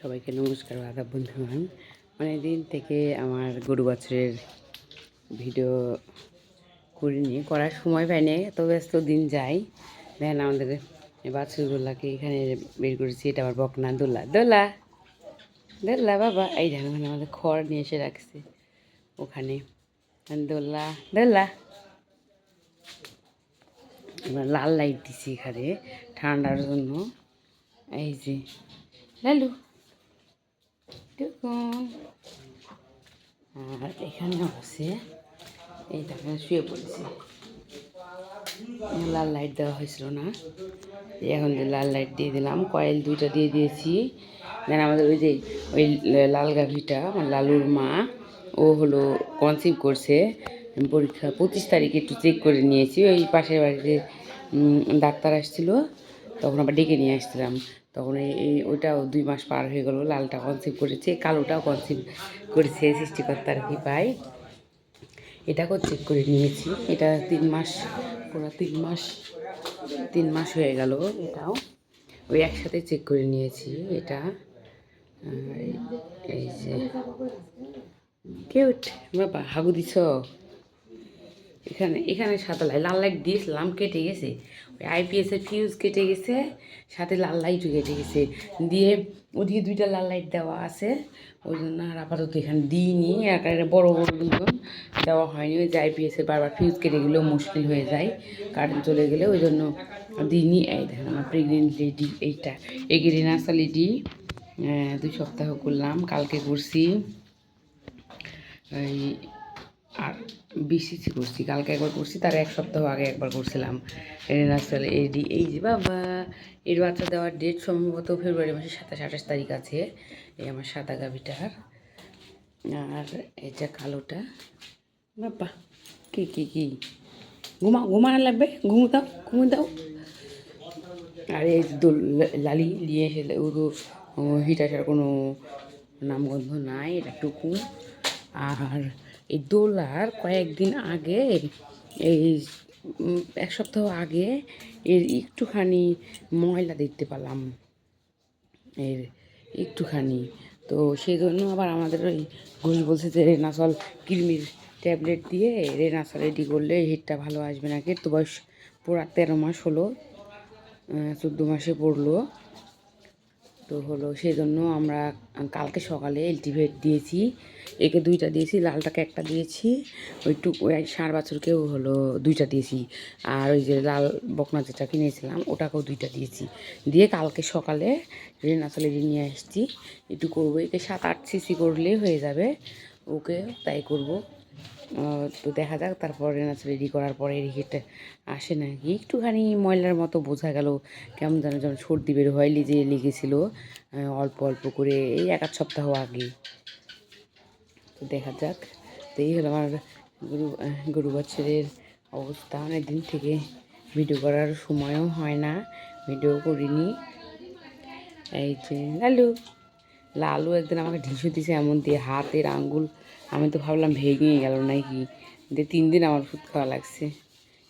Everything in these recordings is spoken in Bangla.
সবাইকে নমস্কার আদাব বন্ধুগণ। অনেক দিন থেকে আমার গরু বাছুরের ভিডিও করিনি, করার সময় পাইনি, এত ব্যস্ত দিন যায়। দেখেন আমাদের বাছুরগুলাকে এখানে বের করেছি। এটা আমার বকনা দোলা দোলা দোলা বাবা। এই দেখেন ওখানে আমাদের খড় নিয়ে এসে রাখছে, ওখানে দোলা দোলা। এবার লাল লাইট দিছি এখানে ঠান্ডার জন্য। এই যে লালু আর এখানে আছে, এইটা শুয়ে পড়েছে। লাল লাইট দেওয়া হয়েছিল না, এখন যে লাল লাইট দিয়ে দিলাম, কয়েল দুইটা দিয়ে দিয়েছি। দেন আমাদের ওই যে ওই লাল গাভীটা আমার লালুর মা, ও হলো কনসিভ করছে। পরীক্ষা 25 তারিখে একটু চেক করে নিয়েছি। ওই পাশের বাড়িতে ডাক্তার আসছিল, তখন আবার ডেকে নিয়ে আসছিলাম। তখন ওইটাও 2 মাস পার হয়ে গেল। লালটা কনসিভ করেছে, কালোটাও কনসিভ করেছে সৃষ্টিকর্তার কৃপায়। এটাকেও চেক করে নিয়েছি। এটা 3 মাস, পুরো 3 মাস হয়ে গেল। এটাও ওই একসাথে চেক করে নিয়েছি। এটা এই যে কিউট বাবা, হাগু দিছ। এখানে সাদা লাল লাইট দিয়েছিলাম, কেটে গেছে। ওই আইপিএসের ফিউজ কেটে গেছে, সাথে লাল লাইটও কেটে গেছে। দিয়ে ওদিকে 2টা লাল লাইট দেওয়া আছে, ওই জন্য আর আপাতত এখানে দিইনি। একেবারে বড় বড় দুজন দেওয়া হয়নি। ওই যে আইপিএসের বারবার ফিউজ কেটে গেলেও মুশকিল হয়ে যায়, কারেন্ট চলে গেলে, ওই জন্য দিইনি। এই দেখেন আমার প্রেগনেন্ট লেডি, এইটা এগেরিনাসা লেডি। 2 সপ্তাহ করলাম, কালকে করছি। এই আর বিসিসি করছি, কালকে একবার করছি, তার 1 সপ্তাহ আগে একবার করছিলাম। আসলে এই যে বাবা, এর বাচ্চা দেওয়ার ডেট সম্ভবত ফেব্রুয়ারি মাসের 27-28 তারিখ আছে। এই আমার সাদা গাভিটার। আর এটা কালোটা বাবা। কি ঘুমানো লাগবে, ঘুমো দাও। আর এই লালি নিয়ে এসে ওরও হিটাসার কোনো নামগন্ধ নাই, এটা টুকু। আর এই দোলার কয়েকদিন আগে, এই 1 সপ্তাহ আগে এর একটুখানি ময়লা দেখতে পেলাম, এর একটুখানি। তো সেই জন্য আবার আমাদের ওই ঘুষ বলছে যে রেনাসল কৃমির ট্যাবলেট দিয়ে রেনাসল রেডি করলে হিটটা ভালো আসবে নাকি। তো বয়স পুরো 13 মাস হলো, 14 মাসে পড়লো। তো হলো সেই জন্য আমরা কালকে সকালে এলটিভেট দিয়েছি। একে 2টা দিয়েছি, লালটাকে 1টা দিয়েছি। ওই ষাঁড় বাছুরকেও হলো 2টা দিয়েছি। আর ওই যে লাল বকনা যেটা কিনেছিলাম ওটাকেও 2টা দিয়েছি। দিয়ে কালকে সকালে রেনাসল নিয়ে আসছি। একটু করবো, একে 7-8 সিসি করলেই হয়ে যাবে, ওকে তাই করব। তো দেখা যাক, তারপর রেনাসল রেডি করার পরে রিকেটটা আসে নাকি। একটুখানি ময়লার মতো বোঝা গেল, কেমন যেন সর্দি বের হয়, লেগেছিল অল্প অল্প করে, এই 1-8 সপ্তাহ আগে। তো দেখা যাক। তো এই হলো আমার গরু বাছুরের অবস্থা। অনেক দিন থেকে ভিডিও করার সময়ও হয় না, ভিডিও করিনি। এই যে লালু একদিন আমাকে ঢিসু দিছে এমন দিয়ে, হাতের আঙ্গুল, আমি তো ভাবলাম ভেঙে গেল নাকি। দিয়ে 3 দিন আমার ওষুধ খাওয়া লাগছে।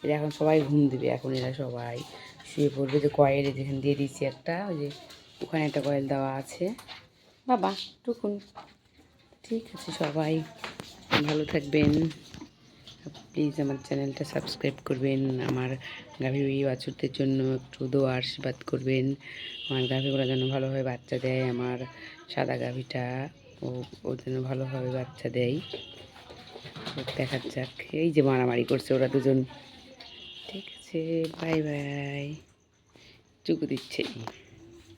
এরা এখন সবাই ঘুম দেবে, এখন এরা সবাই শুয়ে পড়বে। যে কয়েল যেখানে দিয়ে দিচ্ছি একটা, ওই যে ওখানে একটা কয়েল দেওয়া আছে বাবা টুকুন। ঠিক আছে, সবাই ভালো থাকবেন। প্লিজ আমার চ্যানেলটা সাবস্ক্রাইব করবেন। আমার গাভী বাছুরদের জন্য একটু দোয়া আশীর্বাদ করবেন। আমার গাভীগুলো যেন ভালোভাবে বাচ্চা দেয়। আমার সাদা গাভীটা ওর জন্য ভালোভাবে বাচ্চা দেয়। দেখা যাক। এই যে মারামারি করছে ওরা দুজন। ঠিক আছে, বাই বাই। চুকু দিচ্ছে।